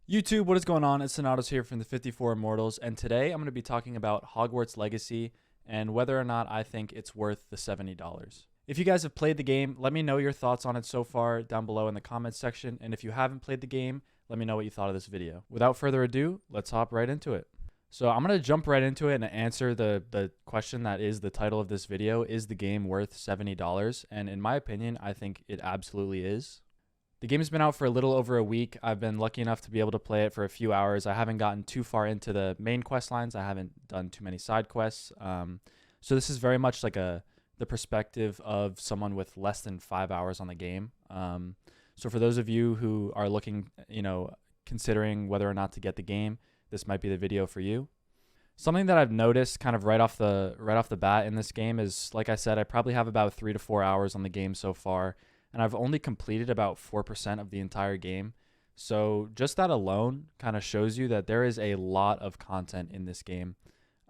YouTube, what is going on? It's Sonatos here from the 54 Immortals, and today I'm going to be talking about Hogwarts Legacy and whether or not I think it's worth the $70. If you guys have played the game, let me know your thoughts on it so far down below in the comments section, and if you haven't played the game, let me know what you thought of this video. Without further ado, let's hop right into it. So I'm going to jump right into it and answer the question that is the title of this video. Is the game worth $70? And in my opinion, I think it absolutely is. The game has been out for a little over a week. I've been lucky enough to be able to play it for a few hours. I haven't gotten too far into the main quest lines. I haven't done too many side quests. So this is very much like the perspective of someone with less than 5 hours on the game. So for those of you who are looking, considering whether or not to get the game, this might be the video for you. Something that I've noticed kind of right off the bat in this game is, like I said, I probably have about 3 to 4 hours on the game so far, and I've only completed about 4% of the entire game. So just that alone kind of shows you that there is a lot of content in this game.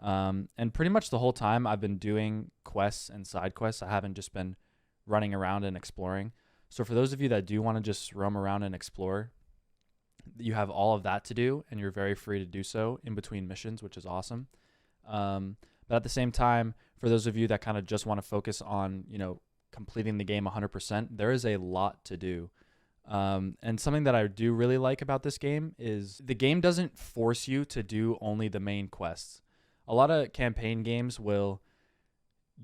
And pretty much the whole time I've been doing quests and side quests. I haven't just been running around and exploring. So for those of you that do want to just roam around and explore, you have all of that to do, and you're very free to do so in between missions, which is awesome. But at the same time, for those of you that kind of just want to focus on, completing the game 100%, there is a lot to do. And something that I do really like about this game is the game doesn't force you to do only the main quests. A lot of campaign games will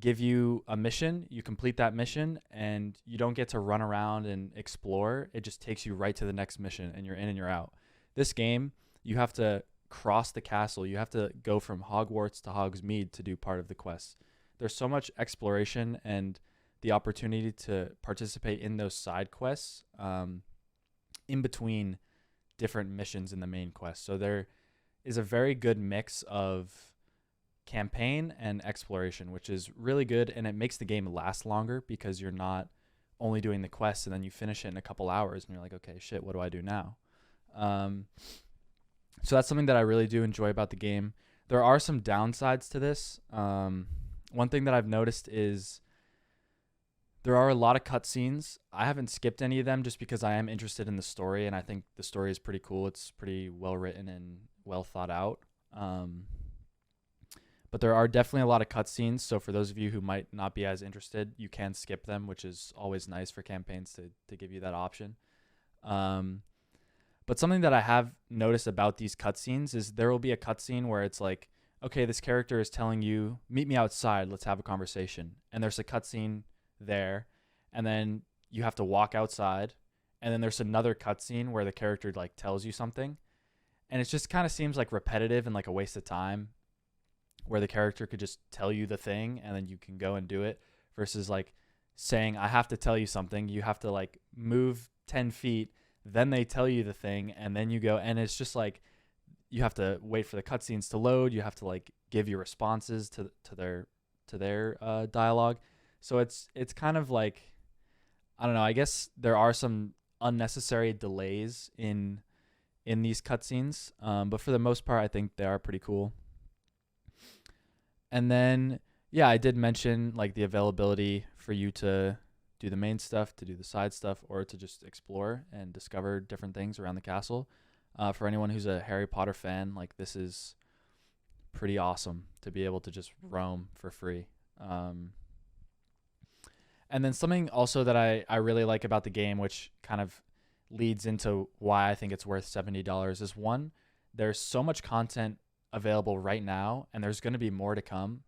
give you a mission, you complete that mission, and you don't get to run around and explore. It just takes you right to the next mission, and you're in and you're out. This game, you have to cross the castle. You have to go from Hogwarts to Hogsmeade to do part of the quest. There's so much exploration and the opportunity to participate in those side quests in between different missions in the main quest. So there is a very good mix of campaign and exploration, which is really good, and it makes the game last longer because you're not only doing the quest and then you finish it in a couple hours and you're like, okay, shit, what do I do now? So that's something that I really do enjoy about the game. There are some downsides to this. One thing that I've noticed is there are a lot of cutscenes. I haven't skipped any of them just because I am interested in the story, and I think the story is pretty cool. It's pretty well written and well thought out. But there are definitely a lot of cutscenes, so for those of you who might not be as interested, you can skip them, which is always nice for campaigns to give you that option. But something that I have noticed about these cutscenes is there will be a cutscene where it's like, okay, this character is telling you, meet me outside, let's have a conversation. And there's a cutscene there, and then you have to walk outside, and then there's another cutscene where the character like tells you something, and it just kind of seems like repetitive and like a waste of time, where the character could just tell you the thing and then you can go and do it, versus like saying, I have to tell you something, you have to like move 10 feet, then they tell you the thing, and then you go, and it's just like you have to wait for the cutscenes to load, you have to like give your responses to their dialogue. So it's kind of like, I don't know, I guess there are some unnecessary delays in these cutscenes, but for the most part, I think they are pretty cool. And then, yeah, I did mention like the availability for you to do the main stuff, to do the side stuff, or to just explore and discover different things around the castle. For anyone who's a Harry Potter fan, like this is pretty awesome to be able to just roam for free. And then something also that I really like about the game, which kind of leads into why I think it's worth $70, is one, there's so much content available right now, and there's going to be more to come.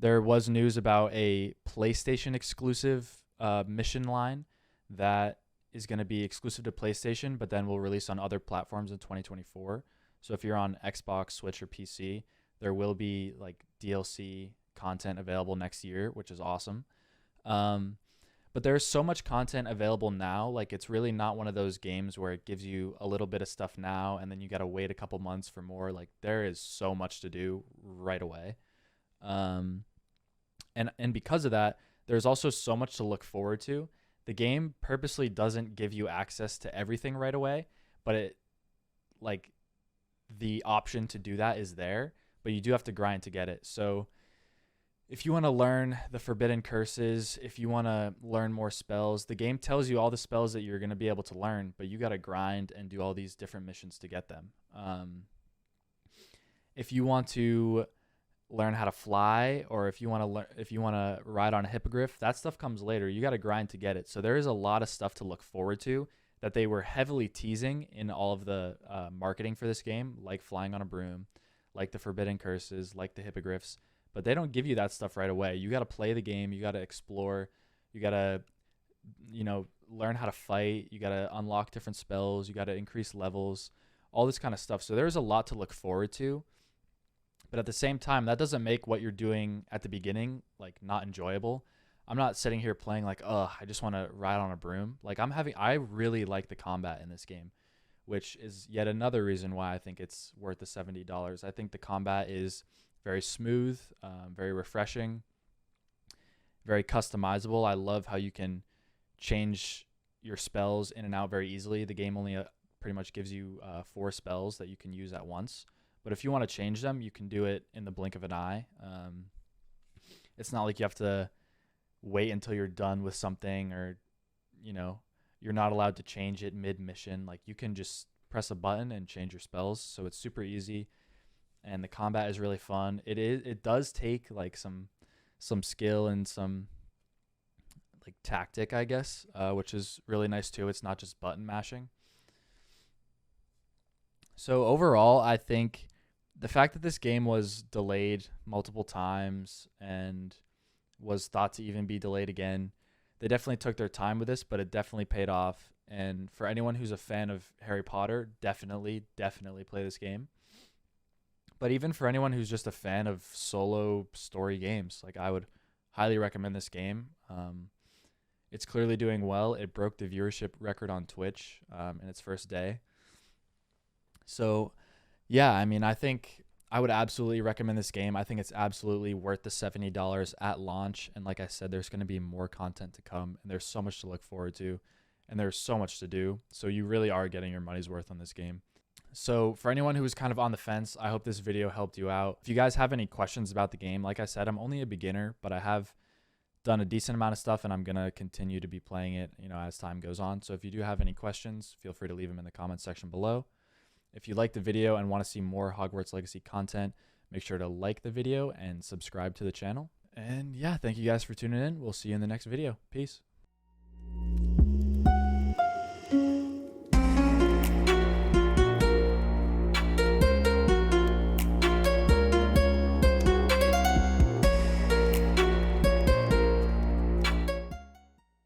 There was news about a PlayStation exclusive mission line that is going to be exclusive to PlayStation, but then will release on other platforms in 2024. So if you're on Xbox, Switch, or PC, there will be like DLC content available next year, which is awesome. But there's so much content available now. Like it's really not one of those games where it gives you a little bit of stuff now and then you got to wait a couple months for more. Like there is so much to do right away. And because of that, there's also so much to look forward to. The game purposely doesn't give you access to everything right away, but it like the option to do that is there, but you do have to grind to get it. So If you want to learn the forbidden curses, if you want to learn more spells, the game tells you all the spells that you're going to be able to learn, but you got to grind and do all these different missions to get them. If you want to learn how to fly, or if you want to ride on a hippogriff, that stuff comes later. You got to grind to get it. So there is a lot of stuff to look forward to that they were heavily teasing in all of the marketing for this game, like flying on a broom, like the forbidden curses, like the hippogriffs. But they don't give you that stuff right away. You got to play the game. You got to explore. You got to, learn how to fight. You got to unlock different spells. You got to increase levels, all this kind of stuff. So there's a lot to look forward to. But at the same time, that doesn't make what you're doing at the beginning, like, not enjoyable. I'm not sitting here playing like, I just want to ride on a broom. Like, I really like the combat in this game, which is yet another reason why I think it's worth the $70. I think the combat is very smooth, very refreshing, very customizable. I love how you can change your spells in and out very easily. The game only pretty much gives you 4 spells that you can use at once. But if you want to change them, you can do it in the blink of an eye. It's not like you have to wait until you're done with something, or, you're not allowed to change it mid-mission. Like, you can just press a button and change your spells. So it's super easy. And the combat is really fun. It does take like some skill and some like tactic, I guess, which is really nice too. It's not just button mashing. So overall, I think the fact that this game was delayed multiple times and was thought to even be delayed again, they definitely took their time with this, but it definitely paid off. And for anyone who's a fan of Harry Potter, definitely play this game. But even for anyone who's just a fan of solo story games, like, I would highly recommend this game. It's clearly doing well. It broke the viewership record on Twitch in its first day. So, yeah, I mean, I think I would absolutely recommend this game. I think it's absolutely worth the $70 at launch. And like I said, there's going to be more content to come, and there's so much to look forward to, and there's so much to do. So you really are getting your money's worth on this game. So for anyone who was kind of on the fence, I hope this video helped you out. If you guys have any questions about the game, like I said, I'm only a beginner, but I have done a decent amount of stuff, and I'm going to continue to be playing it, as time goes on. So if you do have any questions, feel free to leave them in the comment section below. If you like the video and want to see more Hogwarts Legacy content, make sure to like the video and subscribe to the channel. And yeah, thank you guys for tuning in. We'll see you in the next video. Peace.